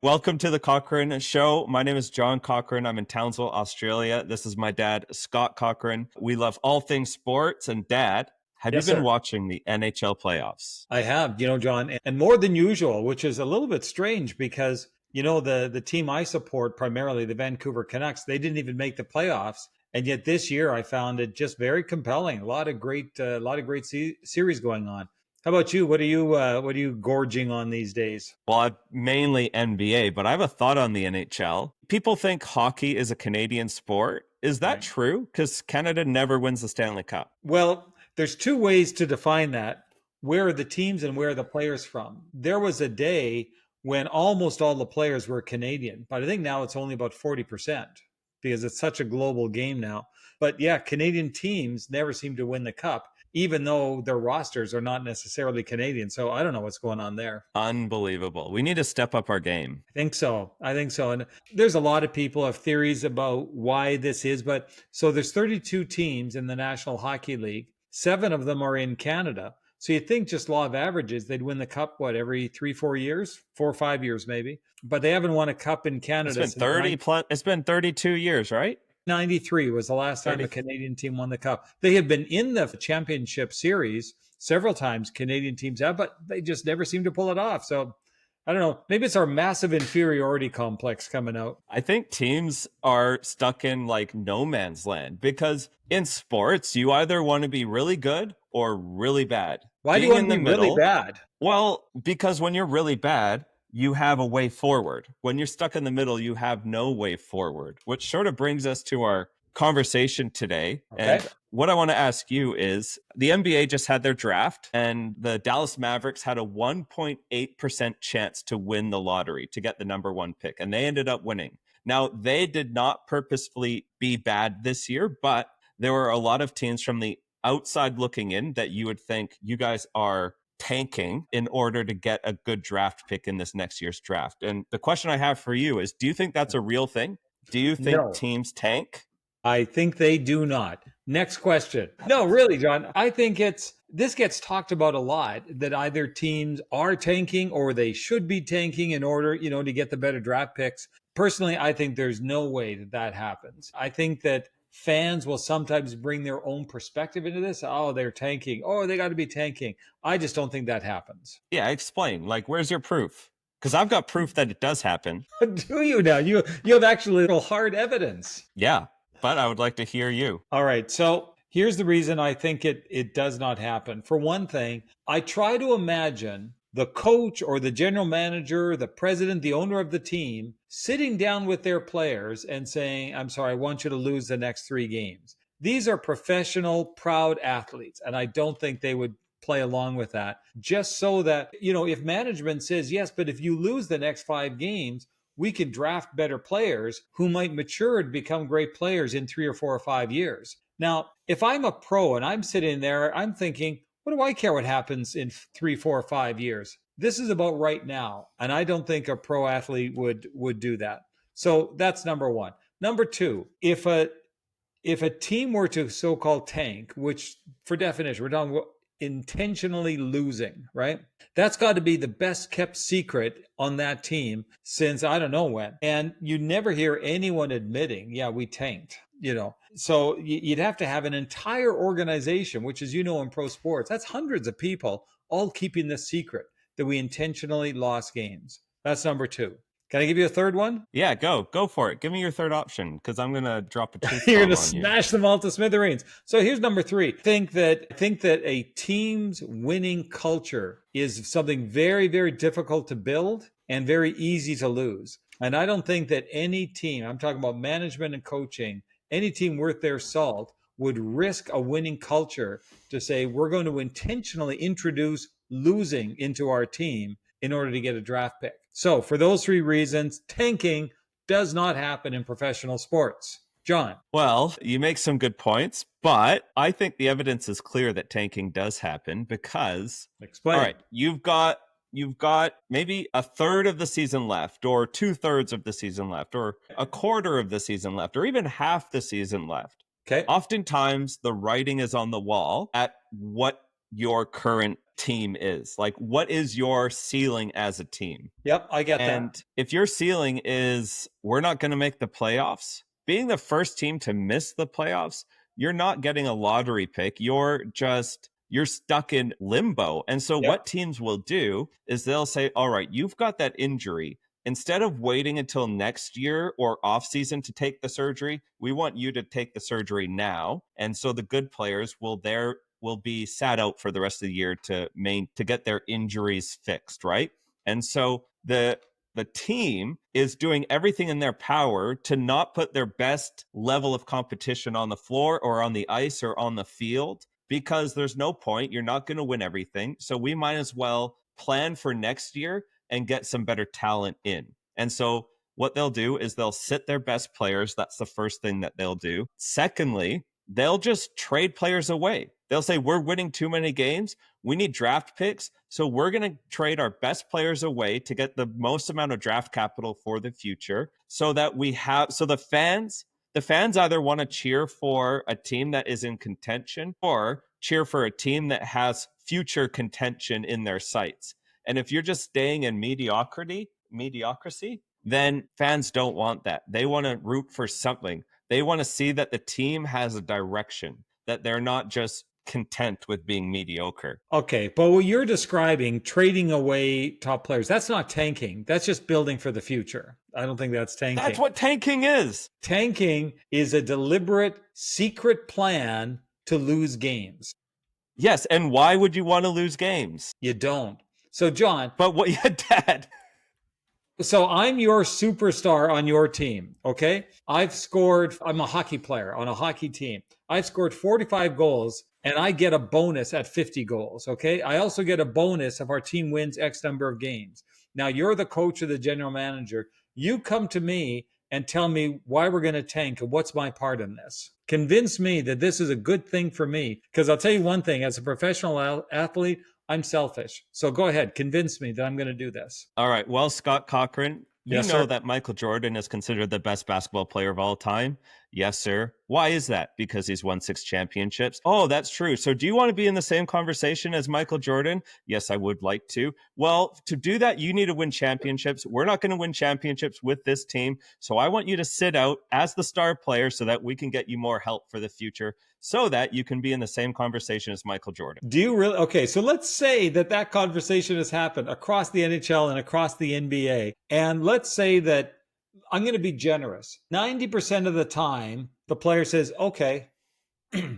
Welcome to the Cochrane Show. My name is John Cochrane. I'm in Townsville, Australia. This is my dad, Scott Cochrane. We love all things sports. And Dad, have you Yes, been sir. watching the NHL playoffs? I have, John, and more than usual, which is a little bit strange because, the team I support primarily, the Vancouver Canucks, they didn't even make the playoffs. And yet this year I found it just very compelling. A lot of great series going on. How about you? What are you gorging on these days? Well, I'm mainly NBA, but I have a thought on the NHL. People think hockey is a Canadian sport. Is that Right. true? Because Canada never wins the Stanley Cup. Well, there's two ways to define that. Where are the teams and where are the players from? There was a day when almost all the players were Canadian, but I think now it's only about 40% because it's such a global game now. But yeah, Canadian teams never seem to win the cup, even though their rosters are not necessarily Canadian. So I don't know what's going on there. Unbelievable. We need to step up our game. I think so. And there's a lot of people have theories about why this is, but so there's 32 teams in the National Hockey League. 7 of them are in Canada. So you'd think just law of averages, they'd win the cup, every 3-4 years, 4 or 5 years maybe. But they haven't won a cup in Canada It's been 30 plus, it's been 32 years, right? 93 was the last time 30. a Canadian team won the cup. They have been in the championship series several times, Canadian teams have, but they just never seem to pull it off. So I don't know. Maybe it's our massive inferiority complex coming out. I think teams are stuck in like no man's land because in sports, you either want to be really good or really bad. Why do you want to be really bad? Well, because when you're really bad, you have a way forward. When you're stuck in the middle, you have no way forward, which sort of brings us to our conversation today. Okay. And what I want to ask you is the NBA just had their draft and the Dallas Mavericks had a 1.8% chance to win the lottery to get the number 1 pick, and they ended up winning. Now, they did not purposefully be bad this year, but there were a lot of teams from the outside looking in that you would think you guys are tanking in order to get a good draft pick in this next year's draft. And the question I have for you is, do you think that's a real thing? Do you think No. teams tank? I think they do not. Next question. No, really, John. I think this gets talked about a lot that either teams are tanking or they should be tanking in order, to get the better draft picks. Personally, I think there's no way that happens. I think that fans will sometimes bring their own perspective into this. Oh, they're tanking. Oh, they got to be tanking. I just don't think that happens. Yeah, explain. Like, where's your proof? Because I've got proof that it does happen. Do you now? You have actually little hard evidence. Yeah, but I would like to hear you. All right. So here's the reason I think it does not happen. For one thing, I try to imagine the coach or the general manager, the president, the owner of the team sitting down with their players and saying, I'm sorry, I want you to lose the next 3 games. These are professional, proud athletes, and I don't think they would play along with that just so that, if management says, yes, but if you lose the next 5 games, we can draft better players who might mature and become great players in 3 or 4 or 5 years. Now, if I'm a pro and I'm sitting there, I'm thinking, what do I care what happens in 3, 4, or 5 years? This is about right now. And I don't think a pro athlete would do that. So that's number one. Number two, if a team were to so-called tank, which for definition, we're talking about intentionally losing, right? That's got to be the best kept secret on that team since I don't know when. And you never hear anyone admitting, yeah, we tanked, So you'd have to have an entire organization, which is, in pro sports, that's hundreds of people all keeping this secret that we intentionally lost games. That's number two. Can I give you a third one? Yeah, go for it. Give me your third option because I'm going to drop a truth You're bomb going to on you. smash them all to smithereens. So here's number 3. Think that a team's winning culture is something very, very difficult to build and very easy to lose. And I don't think that any team, I'm talking about management and coaching, any team worth their salt would risk a winning culture to say, we're going to intentionally introduce losing into our team in order to get a draft pick. So for those 3 reasons, tanking does not happen in professional sports. John. Well, you make some good points, but I think the evidence is clear that tanking does happen because, Explain. All right, you've got maybe a third of the season left or 2/3 of the season left or a quarter of the season left or even half the season left. Okay. Oftentimes the writing is on the wall at what your current team is. Like, what is your ceiling as a team? Yep, I get that. And if your ceiling is we're not going to make the playoffs, being the first team to miss the playoffs, you're not getting a lottery pick. You're stuck in limbo. And so Yep. what teams will do is they'll say, all right, you've got that injury. Instead of waiting until next year or off season to take the surgery, we want you to take the surgery now. And so the good players will be sat out for the rest of the year to get their injuries fixed, right? And so the team is doing everything in their power to not put their best level of competition on the floor or on the ice or on the field, because there's no point. You're not going to win everything. So we might as well plan for next year and get some better talent in. And so what they'll do is they'll sit their best players. That's the first thing that they'll do. Secondly, they'll just trade players away. They'll say, we're winning too many games. We need draft picks. So we're going to trade our best players away to get the most amount of draft capital for the future, so that the fans either want to cheer for a team that is in contention or cheer for a team that has future contention in their sights. And if you're just staying in mediocrity, then fans don't want that. They want to root for something. They want to see that the team has a direction, that they're not just content with being mediocre. Okay, but what you're describing, trading away top players, that's not tanking. That's just building for the future. I don't think that's tanking. That's what tanking is. Tanking is a deliberate, secret plan to lose games. Yes, and why would you want to lose games? You don't. So, John. But what, yeah, Dad. So I'm your superstar on your team, okay? I'm a hockey player on a hockey team. I've scored 45 goals and I get a bonus at 50 goals, okay? I also get a bonus if our team wins X number of games. Now, you're the coach or the general manager. You come to me and tell me why we're going to tank and what's my part in this. Convince me that this is a good thing for me, because I'll tell you one thing, as a professional athlete, I'm selfish. So go ahead, convince me that I'm going to do this. All right. Well, Scott Cochrane, you Yes, know sir. that Michael Jordan is considered the best basketball player of all time. Yes, sir. Why is that? Because he's won 6 championships. Oh, that's true. So do you want to be in the same conversation as Michael Jordan? Yes, I would like to. Well, to do that, you need to win championships. We're not going to win championships with this team. So I want you to sit out as the star player so that we can get you more help for the future, so that you can be in the same conversation as Michael Jordan. Do you really? Okay, so let's say that conversation has happened across the NHL and across the NBA. And let's say that I'm going to be generous. 90% of the time, the player says, okay, but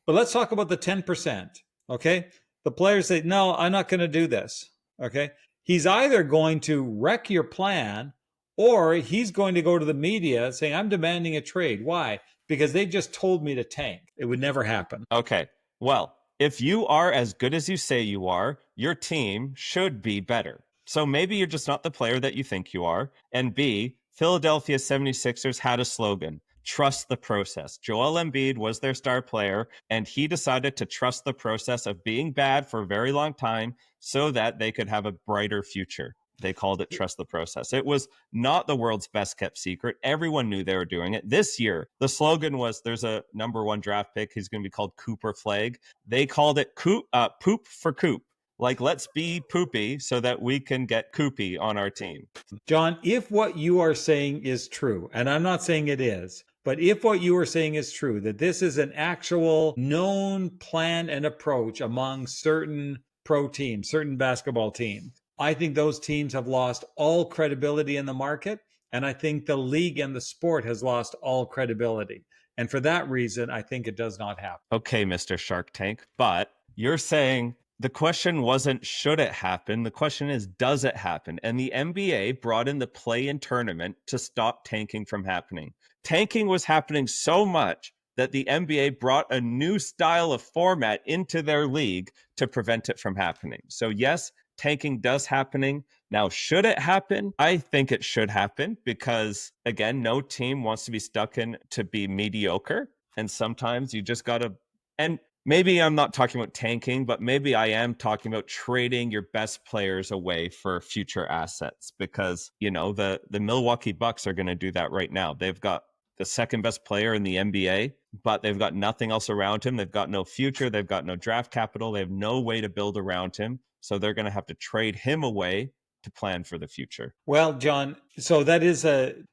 let's talk about the 10%. Okay. The players say, no, I'm not going to do this. Okay. He's either going to wreck your plan, or he's going to go to the media saying, I'm demanding a trade. Why? Because they just told me to tank. It would never happen. Okay. Well, if you are as good as you say you are, your team should be better. So maybe you're just not the player that you think you are. And B, Philadelphia 76ers had a slogan: trust the process. Joel Embiid was their star player, and he decided to trust the process of being bad for a very long time so that they could have a brighter future. They called it trust the process. It was not the world's best kept secret. Everyone knew they were doing it. This year, the slogan was, there's a number 1 draft pick. He's going to be called Cooper Flag. They called it poop for Coop. Like, let's be poopy so that we can get Coopy on our team. John, if what you are saying is true, and I'm not saying it is, but if what you are saying is true, that this is an actual known plan and approach among certain pro teams, certain basketball teams, I think those teams have lost all credibility in the market. And I think the league and the sport has lost all credibility. And for that reason, I think it does not happen. Okay, Mr. Shark Tank, but you're saying the question wasn't should it happen. The question is, does it happen? And the NBA brought in the play-in tournament to stop tanking from happening. Tanking was happening so much that the NBA brought a new style of format into their league to prevent it from happening. So yes, tanking does happening. Now, should it happen? I think it should happen because, again, no team wants to be stuck in to be mediocre. And sometimes you just got to, and maybe I'm not talking about tanking, but maybe I am talking about trading your best players away for future assets, because, you know, the Milwaukee Bucks are going to do that right now. They've got the second best player in the NBA, but they've got nothing else around him. They've got no future. They've got no draft capital. They have no way to build around him. So they're going to have to trade him away to plan for the future. Well, John, so that is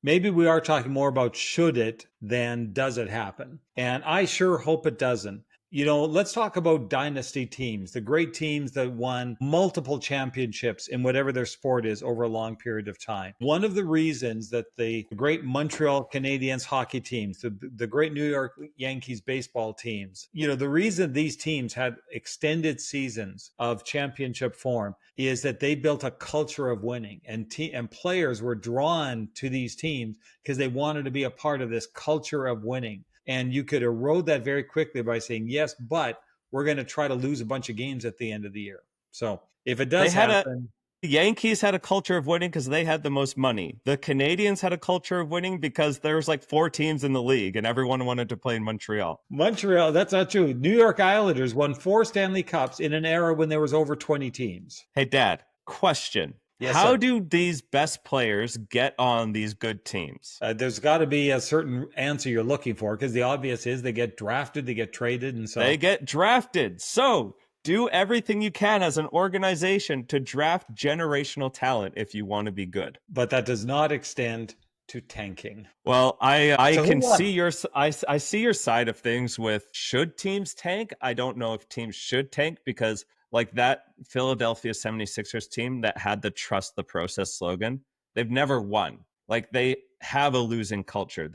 maybe we are talking more about should it than does it happen. And I sure hope it doesn't. Let's talk about dynasty teams, the great teams that won multiple championships in whatever their sport is over a long period of time. One of the reasons that the great Montreal Canadiens hockey teams, the great New York Yankees baseball teams, the reason these teams had extended seasons of championship form is that they built a culture of winning, and players were drawn to these teams because they wanted to be a part of this culture of winning. And you could erode that very quickly by saying, yes, but we're going to try to lose a bunch of games at the end of the year. So if it does happen. The Yankees had a culture of winning because they had the most money. The Canadiens had a culture of winning because there was like 4 teams in the league and everyone wanted to play in Montreal. Montreal, that's not true. New York Islanders won 4 Stanley Cups in an era when there was over 20 teams. Hey, Dad, question. Yes, how sir. do these best players get on these good teams? There's got to be a certain answer you're looking for, because the obvious is they get drafted, they get traded, and so they get drafted. So do everything you can as an organization to draft generational talent if you want to be good. But that does not extend to tanking. Well, I see your side of things with should teams tank. I don't know if teams should tank because like that Philadelphia 76ers team that had the trust the process slogan, they've never won. Like they have a losing culture.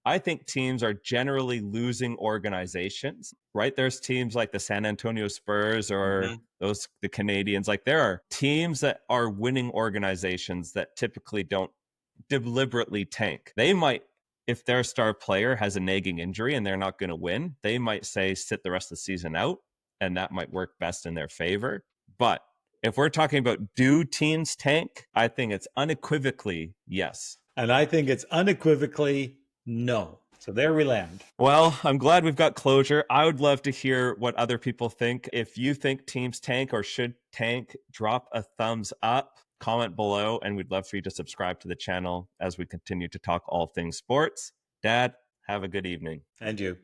I think teams are generally losing organizations, right? There's teams like the San Antonio Spurs or the Canadiens. Like there are teams that are winning organizations that typically don't deliberately tank. They might, if their star player has a nagging injury and they're not going to win, they might say sit the rest of the season out, and that might work best in their favor. But if we're talking about do teams tank, I think it's unequivocally yes. And I think it's unequivocally no. So there we land. Well, I'm glad we've got closure. I would love to hear what other people think. If you think teams tank or should tank, drop a thumbs up, comment below, and we'd love for you to subscribe to the channel as we continue to talk all things sports. Dad, have a good evening. And you.